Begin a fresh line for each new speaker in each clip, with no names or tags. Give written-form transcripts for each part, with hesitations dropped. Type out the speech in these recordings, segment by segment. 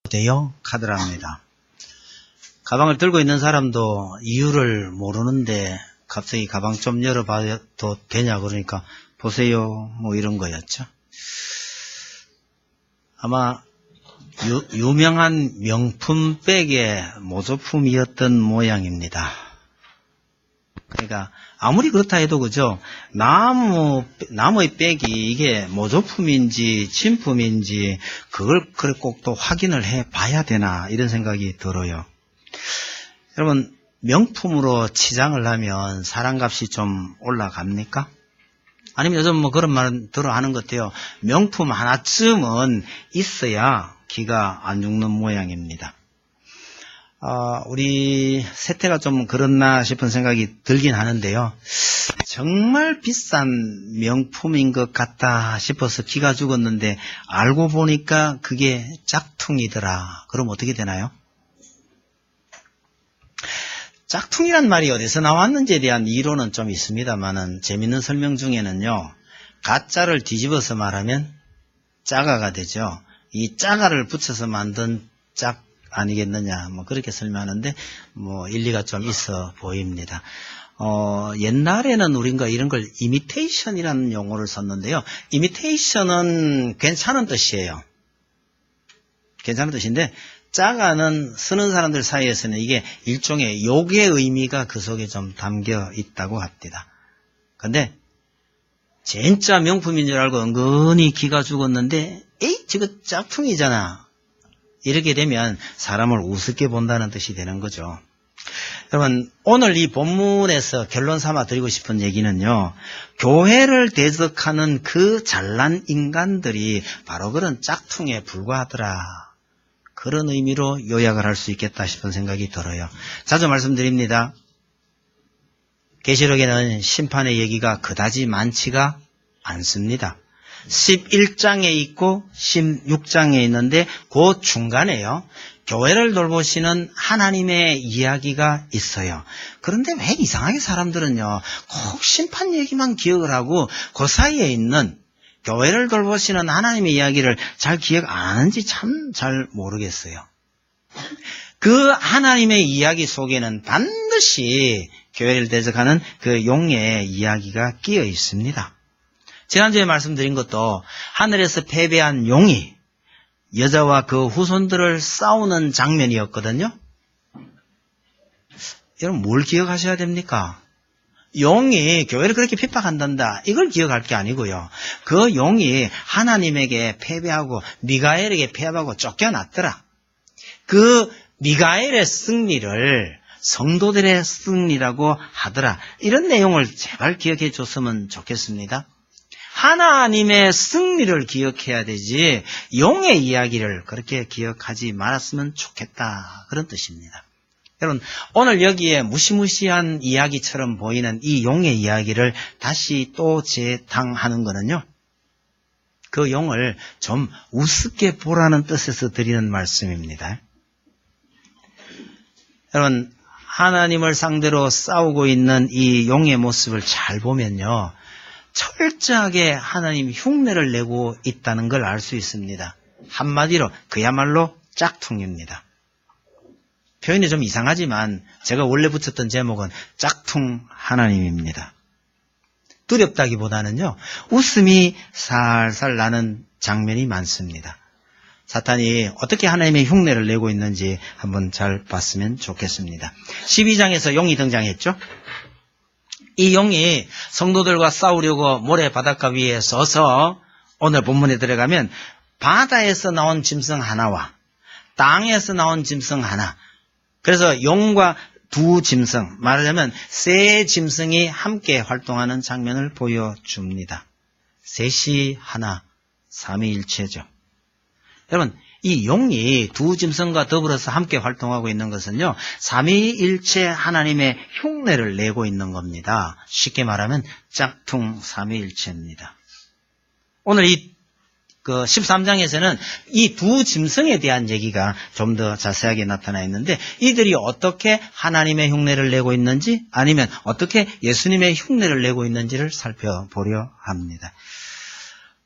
대형 카드랍니다. 가방을 들고 있는 사람도 이유를 모르는데 갑자기 가방 좀 열어봐도 되냐 그러니까 보세요 뭐 이런 거였죠. 아마 유명한 명품 백의 모조품이었던 모양입니다. 그러니까 아무리 그렇다 해도 그죠, 나무의 백이 이게 모조품인지 진품인지 그걸 꼭 또 확인을 해 봐야 되나 이런 생각이 들어요. 여러분, 명품으로 치장을 하면 사람값이 좀 올라갑니까? 아니면 요즘 뭐 그런 말 들어 하는 것 같아요. 명품 하나쯤은 있어야 기가 안 죽는 모양입니다. 우리 세태가 좀 그렇나 싶은 생각이 들긴 하는데요. 정말 비싼 명품인 것 같다 싶어서 기가 죽었는데 알고 보니까 그게 짝퉁이더라. 그럼 어떻게 되나요? 짝퉁이란 말이 어디서 나왔는지에 대한 이론은 좀 있습니다만은 재밌는 설명 중에는요, 가짜를 뒤집어서 말하면 짜가가 되죠. 이 짜가를 붙여서 만든 짝 아니겠느냐, 뭐 그렇게 설명하는데 뭐 일리가 좀 있어 보입니다. 옛날에는 우리가 이런 걸 이미테이션이라는 용어를 썼는데요. 이미테이션은 괜찮은 뜻이에요. 괜찮은 뜻인데 짜가는 쓰는 사람들 사이에서는 이게 일종의 욕의 의미가 그 속에 좀 담겨 있다고 합니다. 근데 진짜 명품인 줄 알고 은근히 기가 죽었는데 에이 저거 짝퉁이잖아, 이렇게 되면 사람을 우습게 본다는 뜻이 되는 거죠. 여러분, 오늘 이 본문에서 결론 삼아 드리고 싶은 얘기는요, 교회를 대적하는 그 잘난 인간들이 바로 그런 짝퉁에 불과하더라, 그런 의미로 요약을 할 수 있겠다 싶은 생각이 들어요. 자주 말씀드립니다. 계시록에는 심판의 얘기가 그다지 많지가 않습니다. 11장에 있고 16장에 있는데 그 중간에요, 교회를 돌보시는 하나님의 이야기가 있어요. 그런데 왜 이상하게 사람들은요 꼭 심판 얘기만 기억을 하고 그 사이에 있는 교회를 돌보시는 하나님의 이야기를 잘 기억 안 하는지 참 잘 모르겠어요. 그 하나님의 이야기 속에는 반드시 교회를 대적하는 그 용의 이야기가 끼어 있습니다. 지난주에 말씀드린 것도 하늘에서 패배한 용이 여자와 그 후손들을 싸우는 장면이었거든요. 여러분, 뭘 기억하셔야 됩니까? 용이 교회를 그렇게 핍박한단다, 이걸 기억할 게 아니고요. 그 용이 하나님에게 패배하고 미가엘에게 패배하고 쫓겨났더라. 그 미가엘의 승리를 성도들의 승리라고 하더라. 이런 내용을 제발 기억해 줬으면 좋겠습니다. 하나님의 승리를 기억해야 되지 용의 이야기를 그렇게 기억하지 말았으면 좋겠다, 그런 뜻입니다. 여러분, 오늘 여기에 무시무시한 이야기처럼 보이는 이 용의 이야기를 다시 또 재탕하는 거는요, 그 용을 좀 우습게 보라는 뜻에서 드리는 말씀입니다. 여러분, 하나님을 상대로 싸우고 있는 이 용의 모습을 잘 보면요, 철저하게 하나님 흉내를 내고 있다는 걸 알 수 있습니다. 한마디로 그야말로 짝퉁입니다. 표현이 좀 이상하지만 제가 원래 붙였던 제목은 짝퉁 하나님입니다. 두렵다기보다는요, 웃음이 살살 나는 장면이 많습니다. 사탄이 어떻게 하나님의 흉내를 내고 있는지 한번 잘 봤으면 좋겠습니다. 12장에서 용이 등장했죠. 이 용이 성도들과 싸우려고 모래 바닷가 위에 서서 오늘 본문에 들어가면 바다에서 나온 짐승 하나와 땅에서 나온 짐승 하나, 그래서 용과 두 짐승, 말하자면 세 짐승이 함께 활동하는 장면을 보여줍니다. 셋이 하나, 삼위일체죠. 여러분, 이 용이 두 짐승과 더불어서 함께 활동하고 있는 것은요, 삼위일체 하나님의 흉내를 내고 있는 겁니다. 쉽게 말하면 짝퉁 삼위일체입니다. 오늘 이 13장에서는 이 두 짐승에 대한 얘기가 좀 더 자세하게 나타나 있는데, 이들이 어떻게 하나님의 흉내를 내고 있는지 아니면 어떻게 예수님의 흉내를 내고 있는지를 살펴보려 합니다.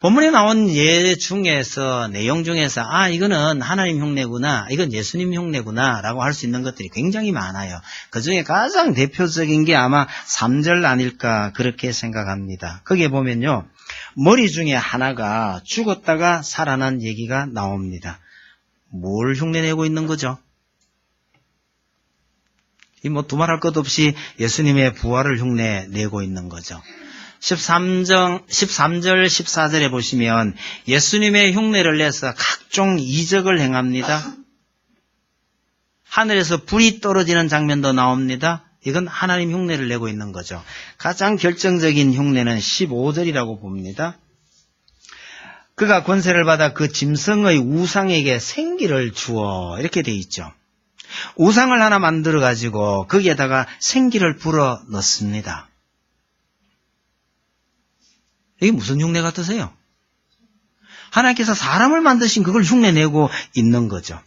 본문에 나온 예 중에서, 내용 중에서, 아, 이거는 하나님 흉내구나, 이건 예수님 흉내구나, 라고 할 수 있는 것들이 굉장히 많아요. 그 중에 가장 대표적인 게 아마 3절 아닐까, 그렇게 생각합니다. 거기에 보면요, 머리 중에 하나가 죽었다가 살아난 얘기가 나옵니다. 뭘 흉내내고 있는 거죠? 이 뭐 두말할 것 없이 예수님의 부활을 흉내내고 있는 거죠. 13절, 14절에 보시면 예수님의 흉내를 내서 각종 이적을 행합니다. 하늘에서 불이 떨어지는 장면도 나옵니다. 이건 하나님 흉내를 내고 있는 거죠. 가장 결정적인 흉내는 15절이라고 봅니다. 그가 권세를 받아 그 짐승의 우상에게 생기를 주어, 이렇게 돼 있죠. 우상을 하나 만들어 가지고 거기에다가 생기를 불어 넣습니다. 이게 무슨 흉내 같으세요? 하나님께서 사람을 만드신 그걸 흉내내고 있는 거죠.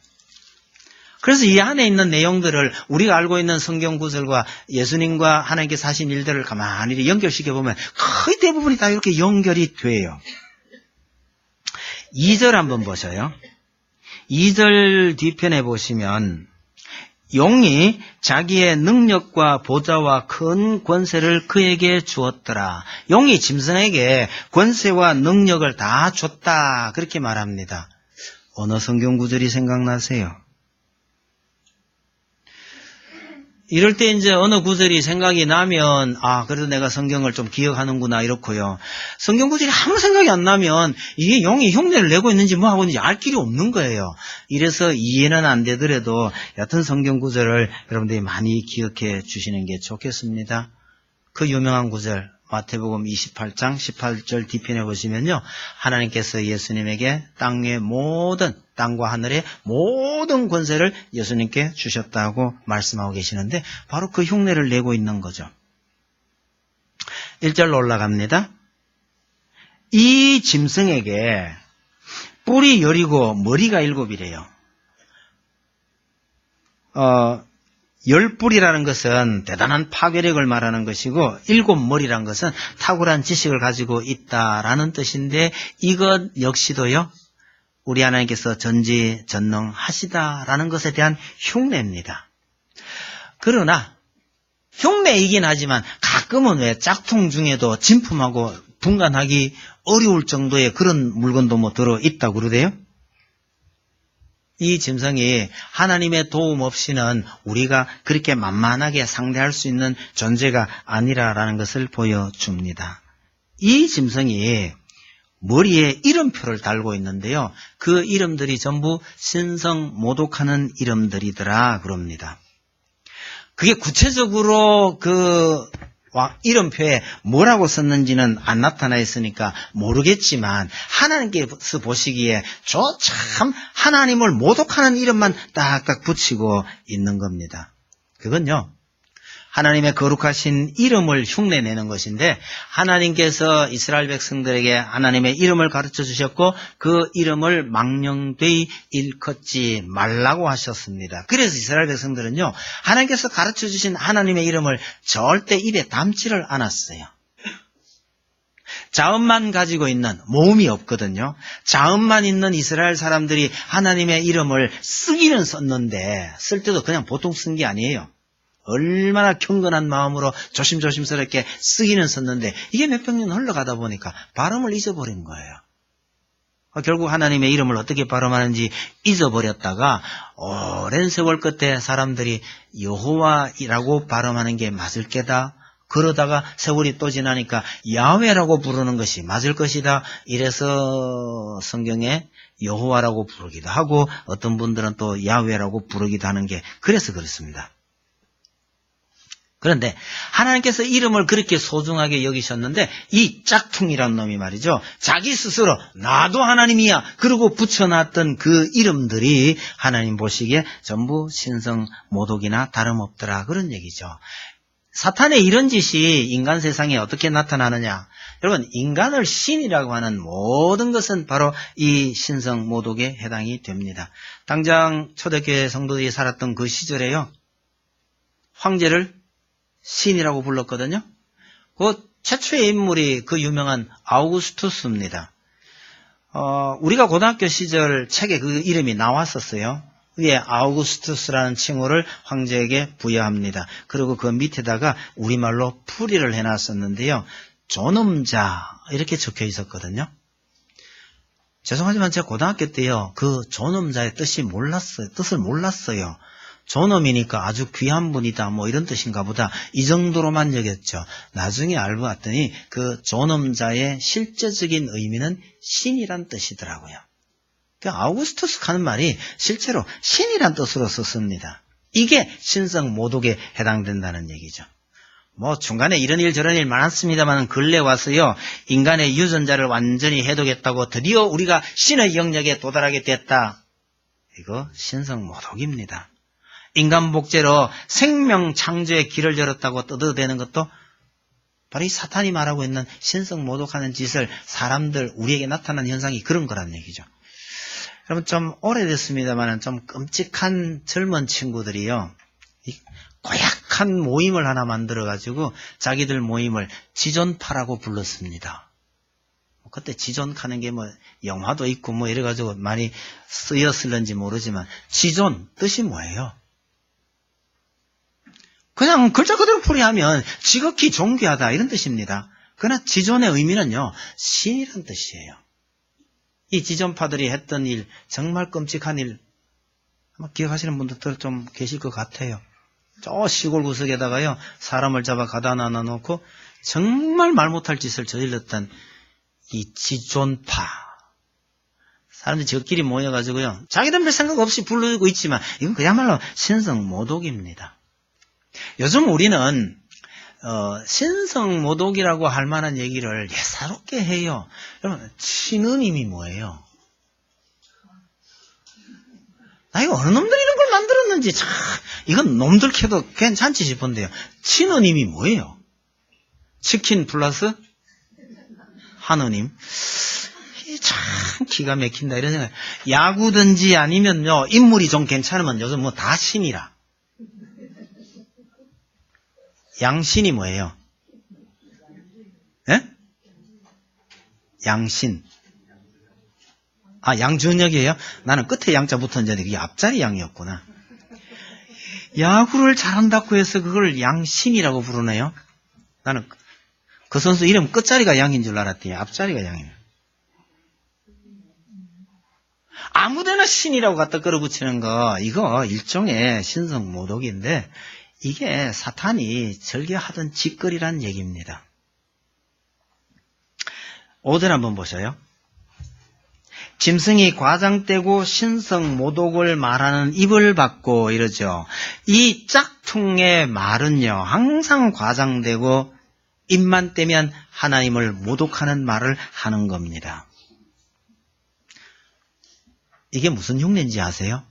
그래서 이 안에 있는 내용들을 우리가 알고 있는 성경 구절과 예수님과 하나님께서 하신 일들을 가만히 연결시켜보면 거의 대부분이 다 이렇게 연결이 돼요. 2절 한번 보셔요. 2절 뒤편에 보시면 용이 자기의 능력과 보좌와 큰 권세를 그에게 주었더라. 용이 짐승에게 권세와 능력을 다 줬다. 그렇게 말합니다. 어느 성경 구절이 생각나세요? 이럴 때 이제 어느 구절이 생각이 나면, 아, 그래도 내가 성경을 좀 기억하는구나, 이렇고요. 성경 구절이 아무 생각이 안 나면, 이게 용이 흉내를 내고 있는지 뭐 하고 있는지 알 길이 없는 거예요. 이래서 이해는 안 되더라도, 여튼 성경 구절을 여러분들이 많이 기억해 주시는 게 좋겠습니다. 그 유명한 구절, 마태복음 28장 18절 뒤편에 보시면요. 하나님께서 예수님에게 땅과 하늘의 모든 권세를 예수님께 주셨다고 말씀하고 계시는데 바로 그 흉내를 내고 있는 거죠. 1절로 올라갑니다. 이 짐승에게 뿔이 10이고 머리가 7이래요. 10뿔이라는 것은 대단한 파괴력을 말하는 것이고 7머리라는 것은 탁월한 지식을 가지고 있다라는 뜻인데 이것 역시도요. 우리 하나님께서 전지전능하시다라는 것에 대한 흉내입니다. 그러나 흉내이긴 하지만 가끔은 왜 짝퉁 중에도 진품하고 분간하기 어려울 정도의 그런 물건도 뭐 들어있다고 그러대요. 이 짐승이 하나님의 도움 없이는 우리가 그렇게 만만하게 상대할 수 있는 존재가 아니라라는 것을 보여줍니다. 이 짐승이 머리에 이름표를 달고 있는데요. 그 이름들이 전부 신성모독하는 이름들이더라 그럽니다. 그게 구체적으로 그 이름표에 뭐라고 썼는지는 안 나타나 있으니까 모르겠지만 하나님께서 보시기에 저 참 하나님을 모독하는 이름만 딱딱 붙이고 있는 겁니다. 그건요. 하나님의 거룩하신 이름을 흉내내는 것인데 하나님께서 이스라엘 백성들에게 하나님의 이름을 가르쳐 주셨고 그 이름을 망령되이 일컫지 말라고 하셨습니다. 그래서 이스라엘 백성들은요. 하나님께서 가르쳐 주신 하나님의 이름을 절대 입에 담지를 않았어요. 자음만 가지고 있는 모음이 없거든요. 자음만 있는 이스라엘 사람들이 하나님의 이름을 쓰기는 썼는데 쓸 때도 그냥 보통 쓴 게 아니에요. 얼마나 경건한 마음으로 조심스럽게 쓰기는 썼는데 이게 몇백 년 흘러가다 보니까 발음을 잊어버린 거예요. 결국 하나님의 이름을 어떻게 발음하는지 잊어버렸다가 오랜 세월 끝에 사람들이 여호와라고 발음하는 게 맞을 게다. 그러다가 세월이 또 지나니까 야훼라고 부르는 것이 맞을 것이다. 이래서 성경에 여호와라고 부르기도 하고 어떤 분들은 또 야훼라고 부르기도 하는 게 그래서 그렇습니다. 그런데 하나님께서 이름을 그렇게 소중하게 여기셨는데 이 짝퉁이란 놈이 말이죠. 자기 스스로 나도 하나님이야 그러고 붙여놨던 그 이름들이 하나님 보시기에 전부 신성모독이나 다름없더라 그런 얘기죠. 사탄의 이런 짓이 인간 세상에 어떻게 나타나느냐. 여러분 인간을 신이라고 하는 모든 것은 바로 이 신성모독에 해당이 됩니다. 당장 초대교회 성도들이 살았던 그 시절에요. 황제를 신이라고 불렀거든요. 그 최초의 인물이 그 유명한 아우구스투스입니다. 우리가 고등학교 시절 책에 그 이름이 나왔었어요. 위에 아우구스투스라는 칭호를 황제에게 부여합니다. 그리고 그 밑에다가 우리말로 풀이를 해놨었는데요. 존엄자 이렇게 적혀 있었거든요. 죄송하지만 제가 고등학교 때요. 그 존엄자의 뜻을 몰랐어요. 존엄이니까 아주 귀한 분이다 뭐 이런 뜻인가 보다 이 정도로만 여겼죠. 나중에 알고 봤더니 그 존엄자의 실제적인 의미는 신이란 뜻이더라고요. 그 아우구스투스 하는 말이 실제로 신이란 뜻으로 썼습니다. 이게 신성 모독에 해당된다는 얘기죠. 뭐 중간에 이런 일 저런 일 많았습니다만 근래 와서요. 인간의 유전자를 완전히 해독했다고 드디어 우리가 신의 영역에 도달하게 됐다. 이거 신성 모독입니다. 인간 복제로 생명 창조의 길을 열었다고 떠들어대는 것도 바로 이 사탄이 말하고 있는 신성 모독하는 짓을 사람들 우리에게 나타난 현상이 그런 거란 얘기죠. 여러분 좀 오래됐습니다만 좀 끔찍한 젊은 친구들이요. 고약한 모임을 하나 만들어가지고 자기들 모임을 지존파라고 불렀습니다. 그때 지존하는 게 뭐 영화도 있고 뭐 이래가지고 많이 쓰였을는지 모르지만 지존 뜻이 뭐예요? 그냥 글자 그대로 풀이하면 지극히 존귀하다 이런 뜻입니다. 그러나 지존의 의미는요. 신이란 뜻이에요. 이 지존파들이 했던 일 정말 끔찍한 일 아마 기억하시는 분들 좀 계실 것 같아요. 저 시골 구석에다가요. 사람을 잡아 가다 놔놓고 정말 말 못할 짓을 저질렀던 이 지존파. 사람들이 저끼리 모여가지고요. 자기들 별 생각 없이 부르고 있지만 이건 그야말로 신성 모독입니다. 요즘 우리는 신성 모독이라고 할 만한 얘기를 예사롭게 해요. 여러분 신의님이 뭐예요? 이거 어느 놈들이 이런 걸 만들었는지 참 이건 놈들 캐도 괜찮지 싶은데요. 신의님이 뭐예요? 치킨 플러스 하느님. 참 기가 막힌다 이런 생각. 야구든지 아니면요 인물이 좀 괜찮으면 요즘 뭐 다 신이라. 양신이 뭐예요? 예? 양신. 양준혁이에요? 나는 끝에 양자 붙었는데 그게 앞자리 양이었구나. 야구를 잘한다고 해서 그걸 양신이라고 부르네요. 나는 그 선수 이름 끝자리가 양인 줄 알았더니 앞자리가 양이네. 아무데나 신이라고 갖다 끌어붙이는 거 이거 일종의 신성 모독인데 이게 사탄이 즐겨하던 짓거리란 얘기입니다. 5절 한번 보셔요. 짐승이 과장되고 신성 모독을 말하는 입을 받고 이러죠. 이 짝퉁의 말은요. 항상 과장되고 입만 떼면 하나님을 모독하는 말을 하는 겁니다. 이게 무슨 흉내인지 아세요?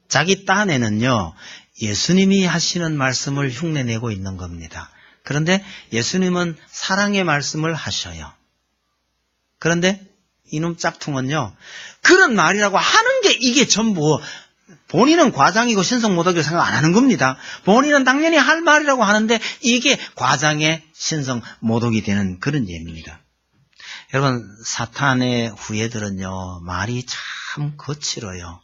자기 딴에는요. 예수님이 하시는 말씀을 흉내내고 있는 겁니다. 그런데 예수님은 사랑의 말씀을 하셔요. 그런데 이놈 짝퉁은요. 그런 말이라고 하는 게 이게 전부 본인은 과장이고 신성모독이라고 생각 안 하는 겁니다. 본인은 당연히 할 말이라고 하는데 이게 과장의 신성모독이 되는 그런 예입니다. 여러분 사탄의 후예들은요. 말이 참 거칠어요.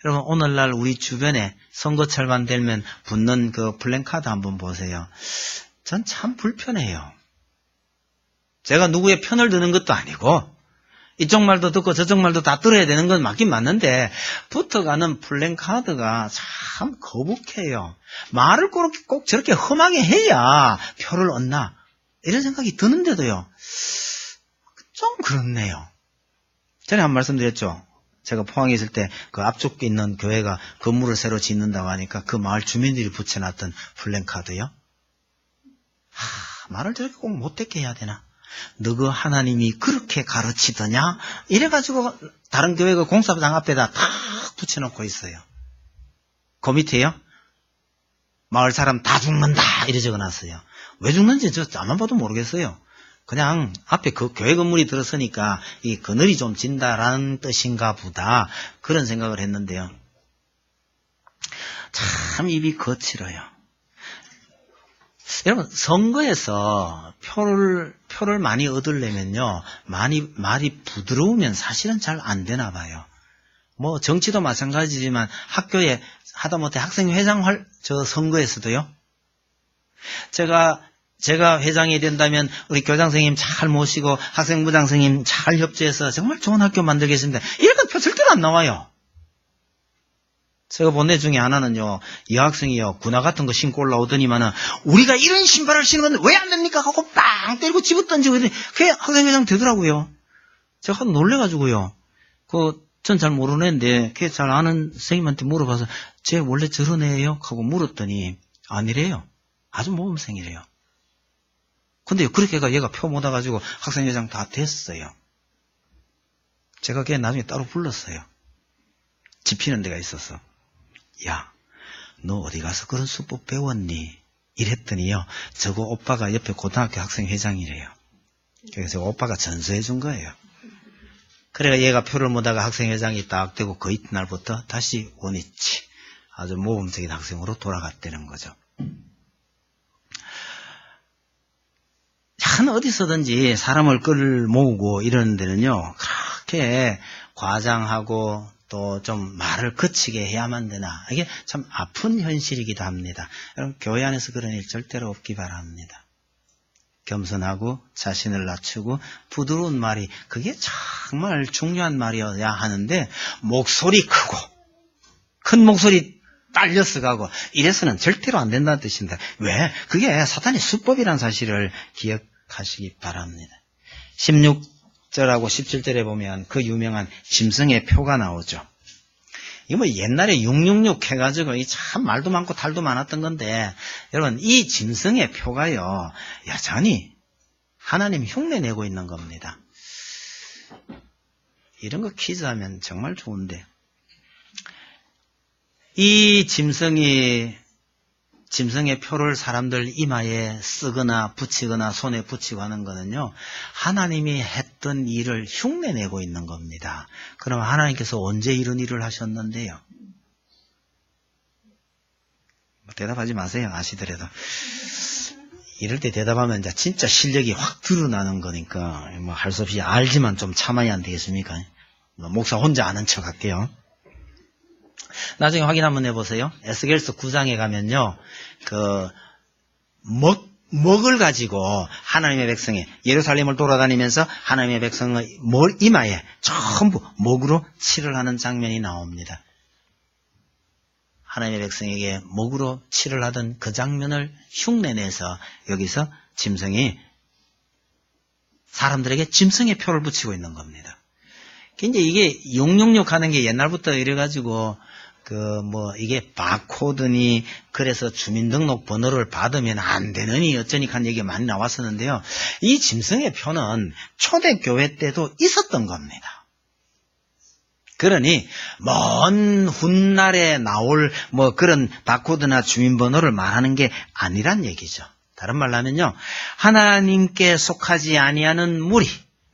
여러분 오늘날 우리 주변에 선거철만 되면 붙는 그 플랜카드 한번 보세요. 전 참 불편해요. 제가 누구의 편을 드는 것도 아니고 이쪽 말도 듣고 저쪽 말도 다 들어야 되는 건 맞긴 맞는데 붙어가는 플랜카드가 참 거북해요. 말을 꼭 저렇게 험하게 해야 표를 얻나 이런 생각이 드는데도요. 좀 그렇네요. 전에 한 말씀 드렸죠. 제가 포항에 있을 때 그 앞쪽에 있는 교회가 건물을 새로 짓는다고 하니까 그 마을 주민들이 붙여놨던 플랜카드요. 말을 저렇게 꼭 못되게 해야 되나? 너그 하나님이 그렇게 가르치더냐? 이래가지고 다른 교회 그 공사장 앞에다 탁 붙여놓고 있어요. 그 밑에요. 마을 사람 다 죽는다 이래 적어놨어요. 왜 죽는지 저 아만 봐도 모르겠어요. 그냥 앞에 그 교회 건물이 들어서니까 이 그늘이 좀 진다라는 뜻인가 보다 그런 생각을 했는데요. 참 입이 거칠어요. 여러분 선거에서 표를 많이 얻으려면요, 말이 부드러우면 사실은 잘 안 되나 봐요. 뭐 정치도 마찬가지지만 학교에 하다못해 학생회장 선거에서도요. 제가 회장이 된다면 우리 교장 선생님 잘 모시고 학생부장 선생님 잘 협조해서 정말 좋은 학교 만들겠습니다. 이런 표 절대로 안 나와요. 제가 본 애 중에 하나는요, 여학생이요, 군화 같은 거 신고 올라오더니만은, 우리가 이런 신발을 신는 건 왜 안 됩니까? 하고 빵 때리고 집어 던지고 이러더니, 그게 학생회장 되더라고요. 제가 하도 놀래가지고요. 전 잘 모르는 애인데, 그게 잘 아는 선생님한테 물어봐서, 쟤 원래 저런 애예요? 하고 물었더니, 아니래요. 아주 모범생이래요. 근데 그렇게 얘가 표 못 와가지고 학생회장 다 됐어요. 제가 걔 나중에 따로 불렀어요. 집히는 데가 있어서. 야, 너 어디 가서 그런 수법 배웠니? 이랬더니요, 저거 오빠가 옆에 고등학교 학생회장이래요. 그래서 오빠가 전수해 준 거예요. 그래가 얘가 표를 못하고 학생회장이 딱 되고 그 이튿날부터 다시 원위치, 아주 모범적인 학생으로 돌아갔다는 거죠. 한 어디서든지 사람을 끌모으고 이러는 데는요, 그렇게 과장하고 또 좀 말을 거치게 해야만 되나. 이게 참 아픈 현실이기도 합니다. 여러분, 교회 안에서 그런 일 절대로 없기 바랍니다. 겸손하고 자신을 낮추고 부드러운 말이, 그게 정말 중요한 말이어야 하는데, 목소리 크고 큰 목소리 딸려서 가고 이래서는 절대로 안 된다는 뜻입니다. 왜? 그게 사탄의 수법이라는 사실을 기억하시기 바랍니다. 16절하고 17절에 보면 그 유명한 짐승의 표가 나오죠. 이거 뭐 옛날에 666 해가지고 참 말도 많고 탈도 많았던 건데, 여러분, 이 짐승의 표가요, 여전히 하나님 흉내 내고 있는 겁니다. 이런 거 퀴즈하면 정말 좋은데, 이 짐승의 표를 사람들 이마에 쓰거나 붙이거나 손에 붙이고 하는 거는요, 하나님이 했던 일을 흉내내고 있는 겁니다. 그럼 하나님께서 언제 이런 일을 하셨는데요? 대답하지 마세요. 아시더라도. 이럴 때 대답하면 이제 진짜 실력이 확 드러나는 거니까 뭐 할 수 없이 알지만 좀 참아야 안 되겠습니까? 목사 혼자 아는 척 할게요. 나중에 확인 한번 해보세요. 에스겔서 9장에 가면요, 먹을 가지고 하나님의 백성이 예루살렘을 돌아다니면서 하나님의 백성의 이마에 전부 먹으로 칠을 하는 장면이 나옵니다. 하나님의 백성에게 먹으로 칠을 하던 그 장면을 흉내내서 여기서 짐승이 사람들에게 짐승의 표를 붙이고 있는 겁니다. 이제 이게 666 하는 게 옛날부터 이래가지고 이게 바코드니, 그래서 주민등록 번호를 받으면 안 되느니 어쩌니까 하는 얘기가 많이 나왔었는데요. 이 짐승의 표는 초대교회 때도 있었던 겁니다. 그러니, 먼 훗날에 나올 그런 바코드나 주민번호를 말하는 게 아니란 얘기죠. 다른 말로 하면요, 하나님께 속하지 아니하는 무리,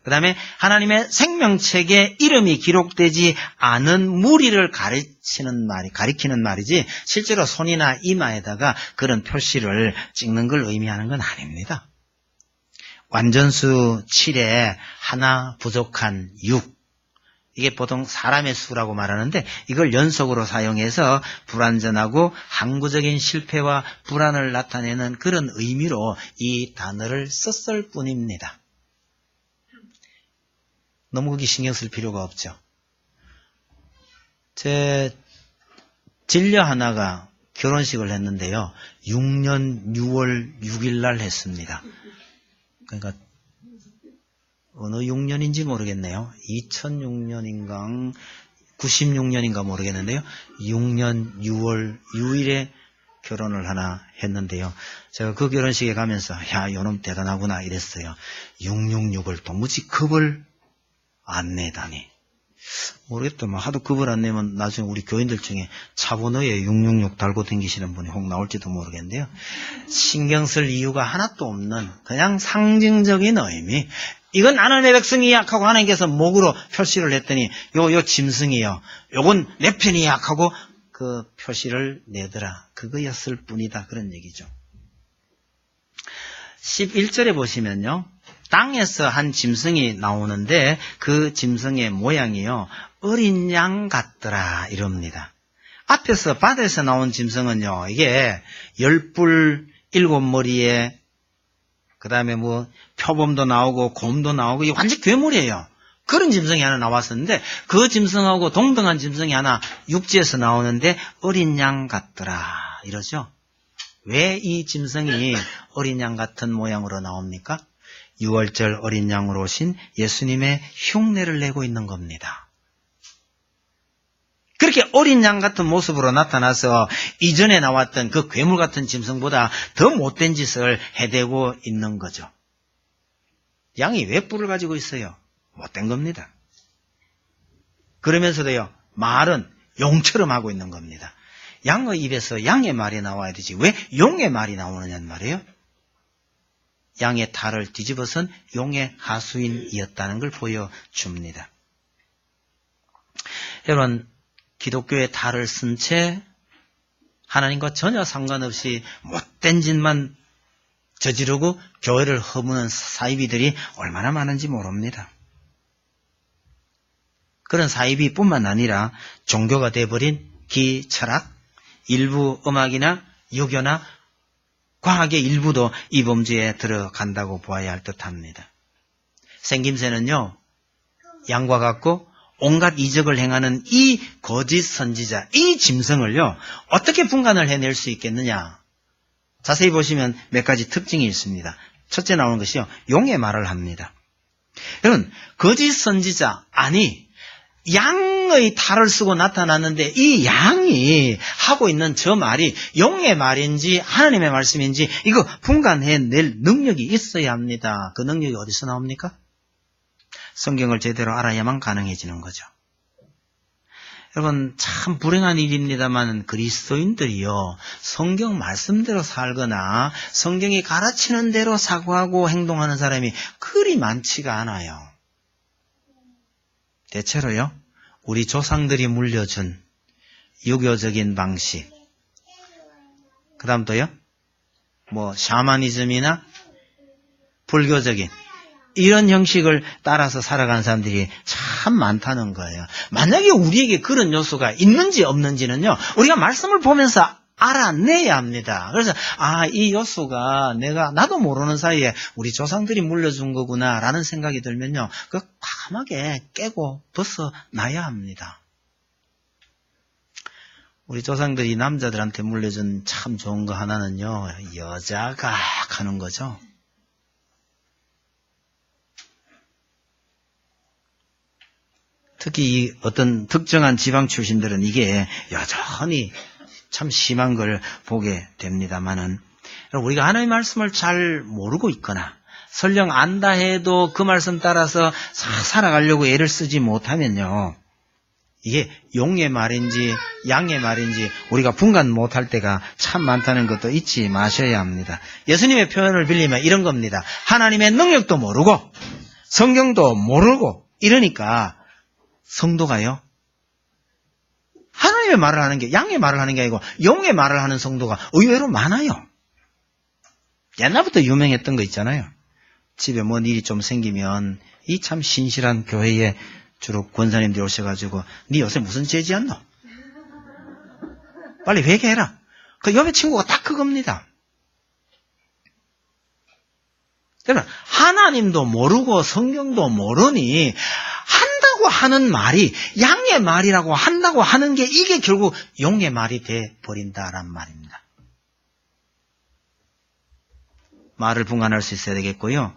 그 다음에 하나님의 생명책에 이름이 기록되지 않은 무리를 가리키는 말이지, 실제로 손이나 이마에다가 그런 표시를 찍는 걸 의미하는 건 아닙니다. 완전수 7에 하나 부족한 6. 이게 보통 사람의 수라고 말하는데, 이걸 연속으로 사용해서 불완전하고 항구적인 실패와 불안을 나타내는 그런 의미로 이 단어를 썼을 뿐입니다. 너무 거기 신경 쓸 필요가 없죠. 제 진료 하나가 결혼식을 했는데요, 6년 6월 6일 날 했습니다. 그러니까 어느 6년인지 모르겠네요. 2006년인가 96년인가 모르겠는데요, 6년 6월 6일에 결혼을 하나 했는데요, 제가 그 결혼식에 가면서 야, 요놈 대단하구나 이랬어요. 666을 도무지 겁을 안 내다니. 모르겠다. 하도 겁을 안 내면 나중에 우리 교인들 중에 차번호에 666 달고 다니시는 분이 혹 나올지도 모르겠는데요. 신경 쓸 이유가 하나도 없는 그냥 상징적인 의미. 이건 하나님의 백성이 약하고 하나님께서 목으로 표시를 했더니 요 짐승이요, 요건 내 편이 약하고 그 표시를 내더라. 그거였을 뿐이다. 그런 얘기죠. 11절에 보시면요, 땅에서 한 짐승이 나오는데 그 짐승의 모양이요, 어린 양 같더라 이럽니다. 앞에서 바다에서 나온 짐승은요, 이게 10뿔 7머리에 그 다음에 뭐 표범도 나오고 곰도 나오고 이게 완전 괴물이에요. 그런 짐승이 하나 나왔었는데 그 짐승하고 동등한 짐승이 하나 육지에서 나오는데 어린 양 같더라 이러죠. 왜 이 짐승이 어린 양 같은 모양으로 나옵니까? 6월절 어린 양으로 오신 예수님의 흉내를 내고 있는 겁니다. 그렇게 어린 양 같은 모습으로 나타나서 이전에 나왔던 그 괴물 같은 짐승보다 더 못된 짓을 해대고 있는 거죠. 양이 왜 뿔을 가지고 있어요? 못된 겁니다. 그러면서도요, 말은 용처럼 하고 있는 겁니다. 양의 입에서 양의 말이 나와야 되지 왜 용의 말이 나오느냐는 말이에요. 양의 탈을 뒤집어선 용의 하수인이었다는 걸 보여줍니다. 여러분, 기독교의 탈을 쓴 채 하나님과 전혀 상관없이 못된 짓만 저지르고 교회를 허무는 사이비들이 얼마나 많은지 모릅니다. 그런 사이비뿐만 아니라 종교가 돼버린 기철학, 일부 음악이나 유교나 과학의 일부도 이 범주에 들어간다고 보아야 할 듯합니다. 생김새는요, 양과 같고 온갖 이적을 행하는 이 거짓 선지자, 이 짐승을요, 어떻게 분간을 해낼 수 있겠느냐? 자세히 보시면 몇 가지 특징이 있습니다. 첫째 나오는 것이요, 용의 말을 합니다. 여러분, 거짓 선지자, 아니, 양의 탈을 쓰고 나타났는데 이 양이 하고 있는 저 말이 용의 말인지 하나님의 말씀인지 이거 분간해낼 능력이 있어야 합니다. 그 능력이 어디서 나옵니까? 성경을 제대로 알아야만 가능해지는 거죠. 여러분, 참 불행한 일입니다만 그리스도인들이요, 성경 말씀대로 살거나 성경이 가르치는 대로 사고하고 행동하는 사람이 그리 많지가 않아요. 대체로요, 우리 조상들이 물려준 유교적인 방식, 그 다음 또요, 뭐 샤머니즘이나 불교적인 이런 형식을 따라서 살아가는 사람들이 참 많다는 거예요. 만약에 우리에게 그런 요소가 있는지 없는지는요, 우리가 말씀을 보면서 알아내야 합니다. 그래서 이 요소가 나도 모르는 사이에 우리 조상들이 물려준 거구나 라는 생각이 들면요, 그 과감하게 깨고 벗어나야 합니다. 우리 조상들이 남자들한테 물려준 참 좋은 거 하나는요, 여자가 하는 거죠. 특히 이 어떤 특정한 지방 출신들은 이게 여전히 참 심한 걸 보게 됩니다만은, 우리가 하나님의 말씀을 잘 모르고 있거나 설령 안다 해도 그 말씀 따라서 살아가려고 애를 쓰지 못하면요, 이게 용의 말인지 양의 말인지 우리가 분간 못할 때가 참 많다는 것도 잊지 마셔야 합니다. 예수님의 표현을 빌리면 이런 겁니다. 하나님의 능력도 모르고 성경도 모르고 이러니까 성도가요, 하나님의 말을 하는 게 양의 말을 하는 게 아니고 용의 말을 하는 성도가 의외로 많아요. 옛날부터 유명했던 거 있잖아요. 집에 뭔 일이 좀 생기면 이 참 신실한 교회에 주로 권사님들이 오셔가지고 네 요새 무슨 죄 지었노? 빨리 회개해라. 그 옆에 친구가 딱 그겁니다. 그러면 하나님도 모르고 성경도 모르니 한다고 하는 말이 양의 말이라고 한다고 하는 게 이게 결국 용의 말이 돼버린다란 말입니다. 말을 분간할 수 있어야 되겠고요.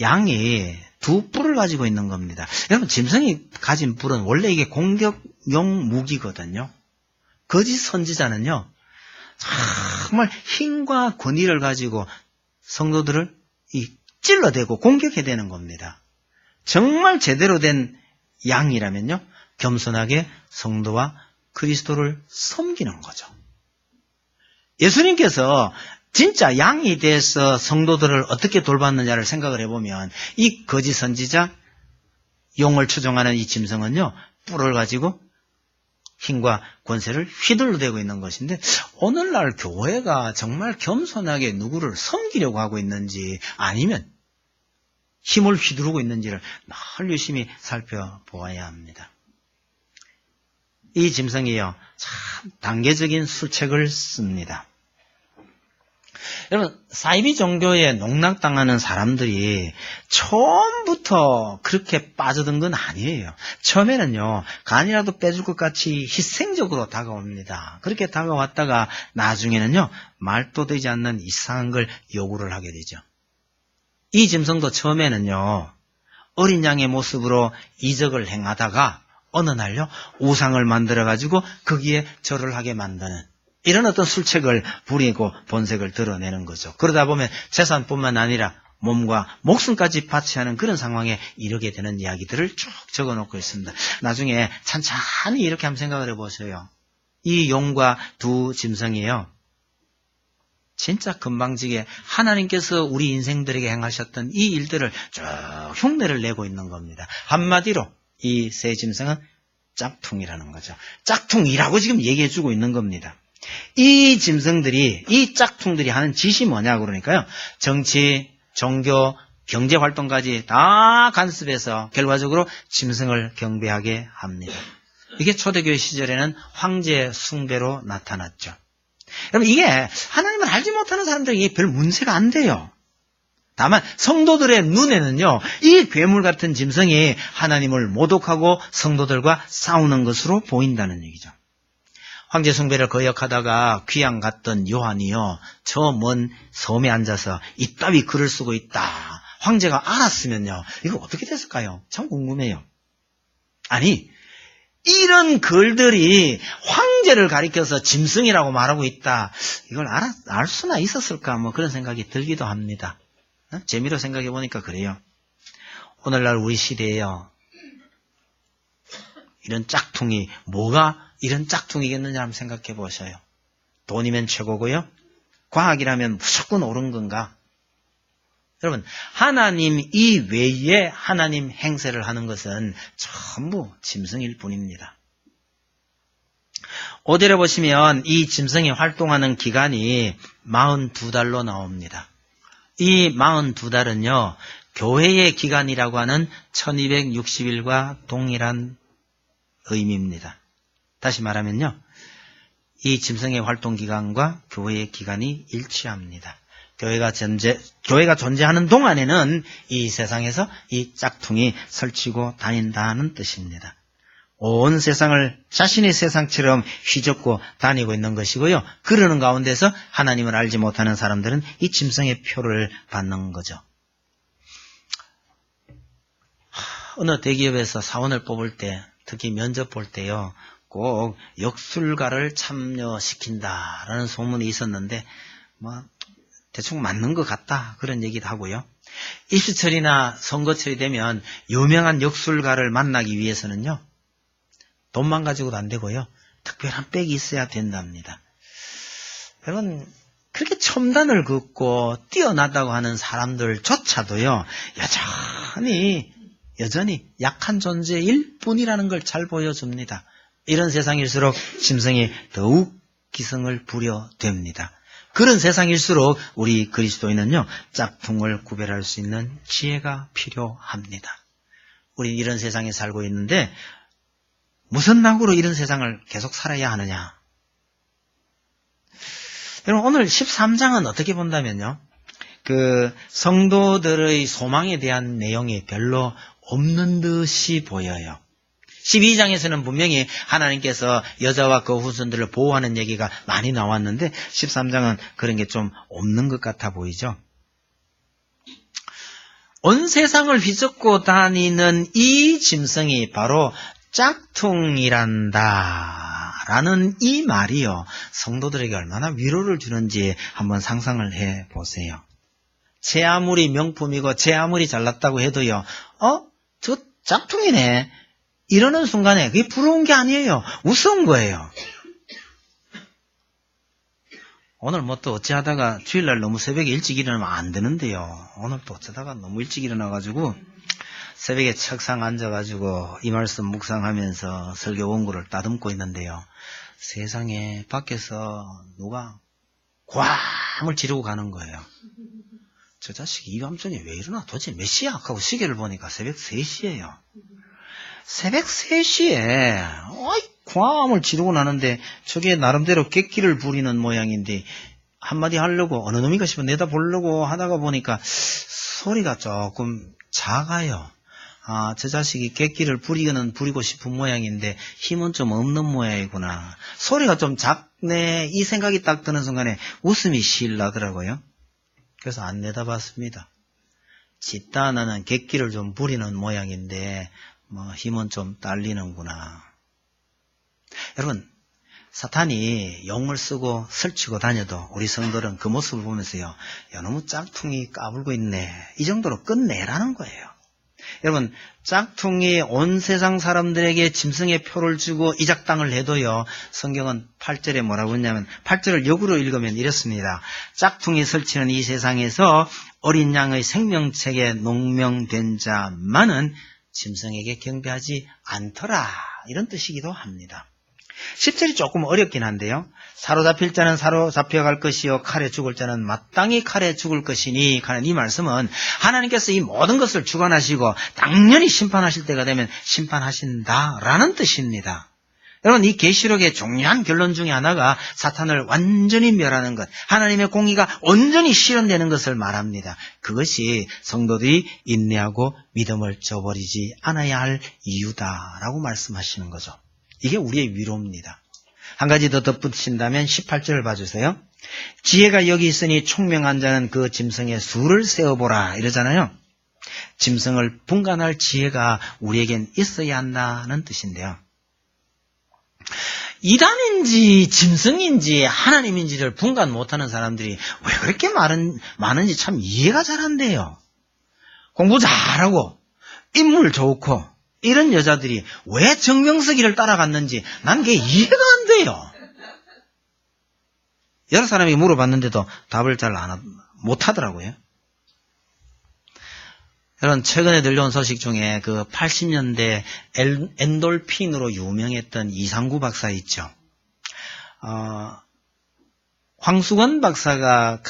양이 두 뿔을 가지고 있는 겁니다. 여러분, 짐승이 가진 뿔은 원래 이게 공격용 무기거든요. 거짓 선지자는요, 정말 힘과 권위를 가지고 성도들을 찔러대고 공격해야 되는 겁니다. 정말 제대로 된 양이라면요, 겸손하게 성도와 그리스도를 섬기는 거죠. 예수님께서 진짜 양이 돼서 성도들을 어떻게 돌봤느냐를 생각을 해보면 이 거짓 선지자, 용을 추종하는 이 짐승은요, 뿔을 가지고 힘과 권세를 휘둘러대고 있는 것인데, 오늘날 교회가 정말 겸손하게 누구를 섬기려고 하고 있는지, 아니면 힘을 휘두르고 있는지를 늘 유심히 살펴보아야 합니다. 이 짐승이요, 참 단계적인 수책을 씁니다. 여러분, 사이비 종교에 농락당하는 사람들이 처음부터 그렇게 빠져든 건 아니에요. 처음에는요, 간이라도 빼줄 것 같이 희생적으로 다가옵니다. 그렇게 다가왔다가 나중에는요, 말도 되지 않는 이상한 걸 요구를 하게 되죠. 이 짐승도 처음에는요, 어린 양의 모습으로 이적을 행하다가 어느 날요, 우상을 만들어가지고 거기에 절을 하게 만드는 이런 어떤 술책을 부리고 본색을 드러내는 거죠. 그러다 보면 재산뿐만 아니라 몸과 목숨까지 바치하는 그런 상황에 이르게 되는 이야기들을 쭉 적어놓고 있습니다. 나중에 찬찬히 이렇게 한번 생각을 해보세요. 이 용과 두 짐승이에요. 진짜 금방지게 하나님께서 우리 인생들에게 행하셨던 이 일들을 쭉 흉내를 내고 있는 겁니다. 한마디로 이 세 짐승은 짝퉁이라는 거죠. 짝퉁이라고 지금 얘기해주고 있는 겁니다. 이 짐승들이, 이 짝퉁들이 하는 짓이 뭐냐고 그러니까요. 정치, 종교, 경제활동까지 다 간섭해서 결과적으로 짐승을 경배하게 합니다. 이게 초대교회 시절에는 황제 숭배로 나타났죠. 여러분, 이게 하나님을 알지 못하는 사람들에게 별 문제가 안 돼요. 다만 성도들의 눈에는요, 이 괴물 같은 짐승이 하나님을 모독하고 성도들과 싸우는 것으로 보인다는 얘기죠. 황제 숭배를 거역하다가 귀양 갔던 요한이요, 저 먼 섬에 앉아서 이따위 글을 쓰고 있다. 황제가 알았으면요, 이거 어떻게 됐을까요? 참 궁금해요. 아니, 이런 글들이 황제를 가리켜서 짐승이라고 말하고 있다. 이걸 알 수나 있었을까? 뭐 그런 생각이 들기도 합니다. 재미로 생각해 보니까 그래요. 오늘날 우리 시대에요, 이런 짝퉁이 뭐가 이런 짝퉁이겠느냐 한번 생각해 보셔요. 돈이면 최고고요. 과학이라면 무조건 옳은 건가? 여러분, 하나님 이외에 하나님 행세를 하는 것은 전부 짐승일 뿐입니다. 5절에 보시면 이 짐승이 활동하는 기간이 42달로 나옵니다. 이 42달은요, 교회의 기간이라고 하는 1260일과 동일한 의미입니다. 다시 말하면요, 이 짐승의 활동 기간과 교회의 기간이 일치합니다. 교회가 존재하는 동안에는 이 세상에서 이 짝퉁이 설치고 다닌다는 뜻입니다. 온 세상을 자신의 세상처럼 휘젓고 다니고 있는 것이고요. 그러는 가운데서 하나님을 알지 못하는 사람들은 이 짐승의 표를 받는 거죠. 어느 대기업에서 사원을 뽑을 때, 특히 면접 볼 때요, 꼭 역술가를 참여시킨다라는 소문이 있었는데 대충 맞는 것 같다, 그런 얘기도 하고요. 입시철이나 선거철이 되면 유명한 역술가를 만나기 위해서는요, 돈만 가지고도 안 되고요, 특별한 백이 있어야 된답니다. 여러분, 그렇게 첨단을 긋고 뛰어나다고 하는 사람들조차도요, 여전히 약한 존재일 뿐이라는 걸 잘 보여줍니다. 이런 세상일수록 짐승이 더욱 기승을 부려댑니다. 그런 세상일수록 우리 그리스도인은요, 짝퉁을 구별할 수 있는 지혜가 필요합니다. 우리 이런 세상에 살고 있는데 무슨 낙으로 이런 세상을 계속 살아야 하느냐? 여러분, 오늘 13장은 어떻게 본다면요, 성도들의 소망에 대한 내용이 별로 없는 듯이 보여요. 12장에서는 분명히 하나님께서 여자와 그 후손들을 보호하는 얘기가 많이 나왔는데 13장은 그런 게 좀 없는 것 같아 보이죠. 온 세상을 휘젓고 다니는 이 짐승이 바로 짝퉁이란다 라는 이 말이요, 성도들에게 얼마나 위로를 주는지 한번 상상을 해보세요. 제 아무리 명품이고 제 아무리 잘났다고 해도요, 저 짝퉁이네, 이러는 순간에 그게 부러운 게 아니에요. 우스운 거예요. 오늘 또 어찌하다가 주일날 너무 새벽에 일찍 일어나면 안 되는데요. 오늘 또 어쩌다가 너무 일찍 일어나가지고 새벽에 책상 앉아가지고 이 말씀 묵상하면서 설교 원고를 따듬고 있는데요. 세상에 밖에서 누가 꽝을 지르고 가는 거예요. 저 자식이 이 밤중에 왜 일어나? 도대체 몇 시야? 하고 시계를 보니까 새벽 3시예요. 새벽 3시에 광화문을 지르고 나는데 저게 나름대로 객기를 부리는 모양인데 한마디 하려고 어느 놈인가 싶어 내다보려고 하다가 보니까 소리가 조금 작아요. 저 자식이 객기를 부리고 싶은 모양인데 힘은 좀 없는 모양이구나. 소리가 좀 작네. 이 생각이 딱 드는 순간에 웃음이 실 나더라고요. 그래서 안 내다봤습니다. 짓다 나는 객기를 좀 부리는 모양인데 힘은 좀 딸리는구나. 여러분, 사탄이 용을 쓰고 설치고 다녀도 우리 성도는 그 모습을 보면서요, 야, 너무 짝퉁이 까불고 있네. 이 정도로 끝내라는 거예요. 여러분, 짝퉁이 온 세상 사람들에게 짐승의 표를 주고 이작당을 해도요, 성경은 8절에 뭐라고 했냐면 8절을 역으로 읽으면 이렇습니다. 짝퉁이 설치는 이 세상에서 어린 양의 생명책에 농명된 자만은 짐승에게 경배하지 않더라. 이런 뜻이기도 합니다. 10절이 조금 어렵긴 한데요. 사로잡힐 자는 사로잡혀갈 것이요 칼에 죽을 자는 마땅히 칼에 죽을 것이니 하는 이 말씀은 하나님께서 이 모든 것을 주관하시고 당연히 심판하실 때가 되면 심판하신다라는 뜻입니다. 여러분, 이 계시록의 중요한 결론 중에 하나가 사탄을 완전히 멸하는 것, 하나님의 공의가 온전히 실현되는 것을 말합니다. 그것이 성도들이 인내하고 믿음을 저버리지 않아야 할 이유다라고 말씀하시는 거죠. 이게 우리의 위로입니다. 한 가지 더 덧붙인다면 18절을 봐주세요. 지혜가 여기 있으니 총명한 자는 그 짐승의 수를 세어보라 이러잖아요. 짐승을 분간할 지혜가 우리에겐 있어야 한다는 뜻인데요. 이단인지 짐승인지 하나님인지를 분간 못하는 사람들이 왜 그렇게 많은지 참 이해가 잘 안 돼요. 공부 잘하고 인물 좋고 이런 여자들이 왜 정명석이를 따라갔는지 난 그게 이해가 안 돼요. 여러 사람이 물어봤는데도 답을 잘 못하더라고요. 여러분, 최근에 들려온 소식 중에 그 80년대 엔돌핀으로 유명했던 이상구 박사 있죠. 황수건 박사가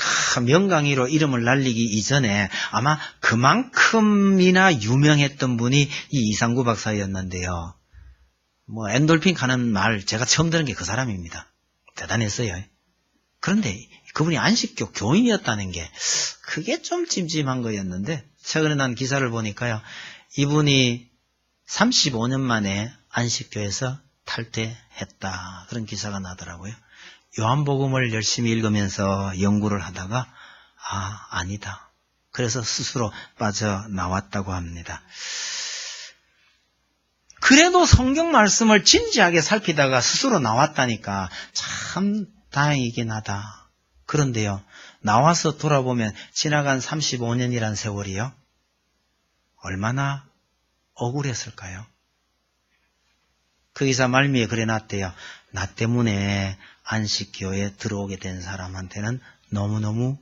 명강의로 이름을 날리기 이전에 아마 그만큼이나 유명했던 분이 이 이상구 박사였는데요. 엔돌핀 가는 말 제가 처음 들은 게 그 사람입니다. 대단했어요. 그런데 그분이 안식교 교인이었다는 게 그게 좀 찜찜한 거였는데 최근에 난 기사를 보니까요. 이분이 35년 만에 안식교에서 탈퇴했다. 그런 기사가 나더라고요. 요한복음을 열심히 읽으면서 연구를 하다가 아니다. 그래서 스스로 빠져나왔다고 합니다. 그래도 성경 말씀을 진지하게 살피다가 스스로 나왔다니까 참 다행이긴 하다. 그런데요, 나와서 돌아보면 지나간 35년이란 세월이요, 얼마나 억울했을까요? 그 기사 말미에 그래 놨대요. 나 때문에 안식교에 들어오게 된 사람한테는 너무너무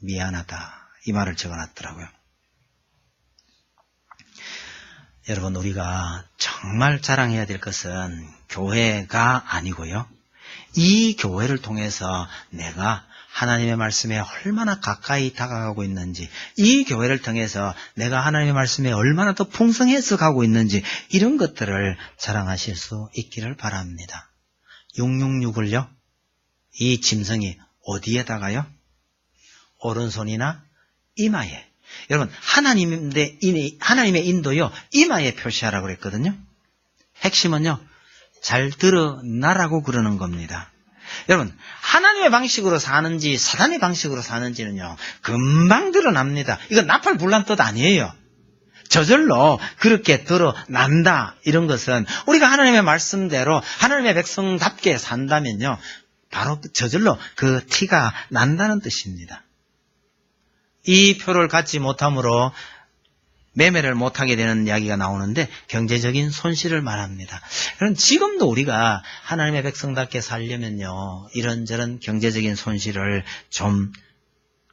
미안하다. 이 말을 적어놨더라고요. 여러분, 우리가 정말 자랑해야 될 것은 교회가 아니고요. 이 교회를 통해서 내가 하나님의 말씀에 얼마나 가까이 다가가고 있는지, 이 교회를 통해서 내가 하나님의 말씀에 얼마나 더 풍성해서 가고 있는지, 이런 것들을 자랑하실 수 있기를 바랍니다. 666을요, 이 짐승이 어디에다가요? 오른손이나 이마에. 여러분, 하나님의 인도요, 이마에 표시하라고 그랬거든요. 핵심은요, 잘 드러나라고 그러는 겁니다. 여러분, 하나님의 방식으로 사는지 사단의 방식으로 사는지는요, 금방 드러납니다. 이건 나팔불난 뜻 아니에요. 저절로 그렇게 드러난다. 이런 것은 우리가 하나님의 말씀대로 하나님의 백성답게 산다면요, 바로 저절로 그 티가 난다는 뜻입니다. 이 표를 갖지 못함으로 매매를 못하게 되는 이야기가 나오는데 경제적인 손실을 말합니다. 그럼 지금도 우리가 하나님의 백성답게 살려면요, 이런저런 경제적인 손실을 좀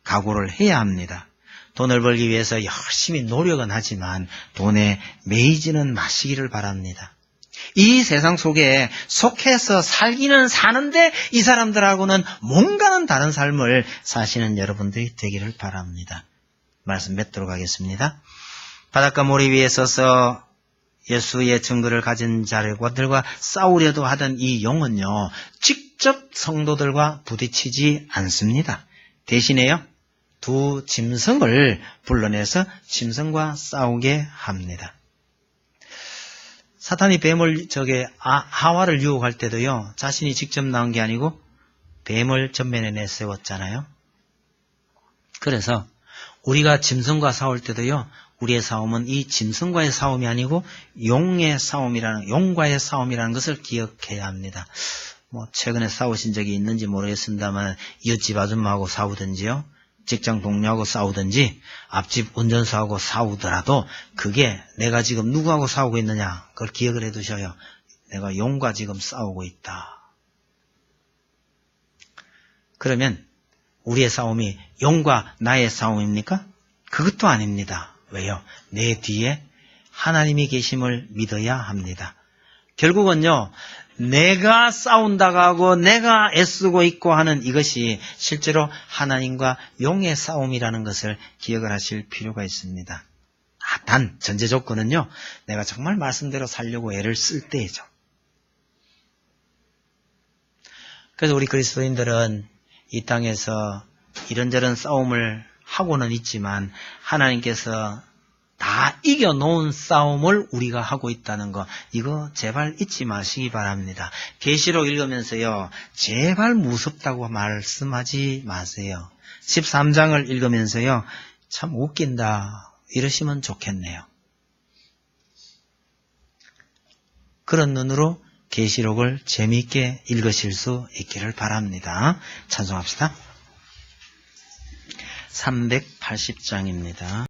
각오를 해야 합니다. 돈을 벌기 위해서 열심히 노력은 하지만 돈에 매이지는 마시기를 바랍니다. 이 세상 속에 속해서 살기는 사는데 이 사람들하고는 뭔가는 다른 삶을 사시는 여러분들이 되기를 바랍니다. 말씀 맺도록 하겠습니다. 바닷가 모래 위에 서서 예수의 증거를 가진 자들과 싸우려도 하던 이 용은요, 직접 성도들과 부딪히지 않습니다. 대신에요, 두 짐승을 불러내서 짐승과 싸우게 합니다. 사탄이 뱀을 하와를 유혹할 때도요, 자신이 직접 나온 게 아니고 뱀을 전면에 내세웠잖아요. 그래서 우리가 짐승과 싸울 때도요, 우리의 싸움은 이 짐승과의 싸움이 아니고 용과의 싸움이라는 것을 기억해야 합니다. 최근에 싸우신 적이 있는지 모르겠습니다만, 이웃집 아줌마하고 싸우든지요, 직장 동료하고 싸우든지, 앞집 운전사하고 싸우더라도, 그게 내가 지금 누구하고 싸우고 있느냐, 그걸 기억을 해 두셔요. 내가 용과 지금 싸우고 있다. 그러면, 우리의 싸움이 용과 나의 싸움입니까? 그것도 아닙니다. 왜요? 내 뒤에 하나님이 계심을 믿어야 합니다. 결국은요, 내가 싸운다고 하고 내가 애쓰고 있고 하는 이것이 실제로 하나님과 용의 싸움이라는 것을 기억을 하실 필요가 있습니다. 단 전제 조건은요, 내가 정말 말씀대로 살려고 애를 쓸 때이죠. 그래서 우리 그리스도인들은 이 땅에서 이런저런 싸움을 하고는 있지만 하나님께서 다 이겨놓은 싸움을 우리가 하고 있다는 거, 이거 제발 잊지 마시기 바랍니다. 계시록 읽으면서요, 제발 무섭다고 말씀하지 마세요. 13장을 읽으면서요, 참 웃긴다 이러시면 좋겠네요. 그런 눈으로 계시록을 재미있게 읽으실 수 있기를 바랍니다. 찬송합시다. 380장입니다.